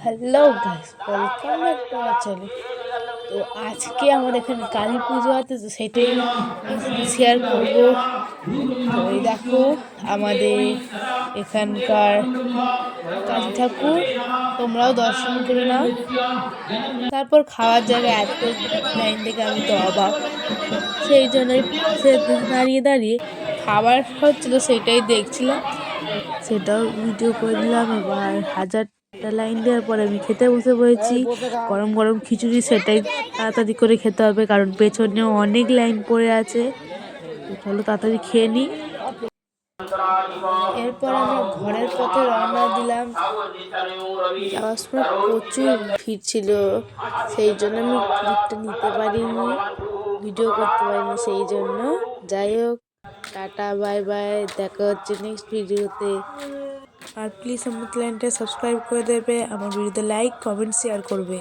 Hello guys, welcome back to our channel. তো আজকে আমাদের এখানে কালী পুজো আছে, তো সেটাই তোমার সাথে শেয়ার করব। তো এই দেখো আমাদের এখানকার কালী ঠাকুর, তোমরাও দর্শন করে নাও। তারপর খাওয়ার জায়গায় এত লাইন দেখে আমি তো অবাক, সেই জন্যই পাশে দাঁড়িয়ে দাঁড়িয়ে খাবার হচ্ছিল সেটাই দেখছিলাম, সেটাও ভিডিও করে নিলাম। এবার হাজারটা লাইন দেওয়ার পরে আমি খেতে বসে পড়েছি। গরম গরম খিচুড়ি, সেটাই তাড়াতাড়ি করে খেতে হবে কারণ পেছনেও অনেক লাইন পড়ে আছে। তো চলো তাড়াতাড়ি খেয়ে নিই। এরপর আমরা ঘরের পথে রওনা দিলাম। যাওয়ার সময় প্রচুর ভিড় ছিল, সেই জন্য আমি ক্লিপটা নিতে পারিনি, ভিডিও করতে পারিনি। সেই জন্য যাই হোক, টাটা বাই বাই, দেখা হচ্ছে নেক্সট ভিডিওতে। আর প্লিজ আমার চ্যানেলটা সাবস্ক্রাইব করে দেবে, আমার ভিডিওতে লাইক কমেন্ট শেয়ার করবে।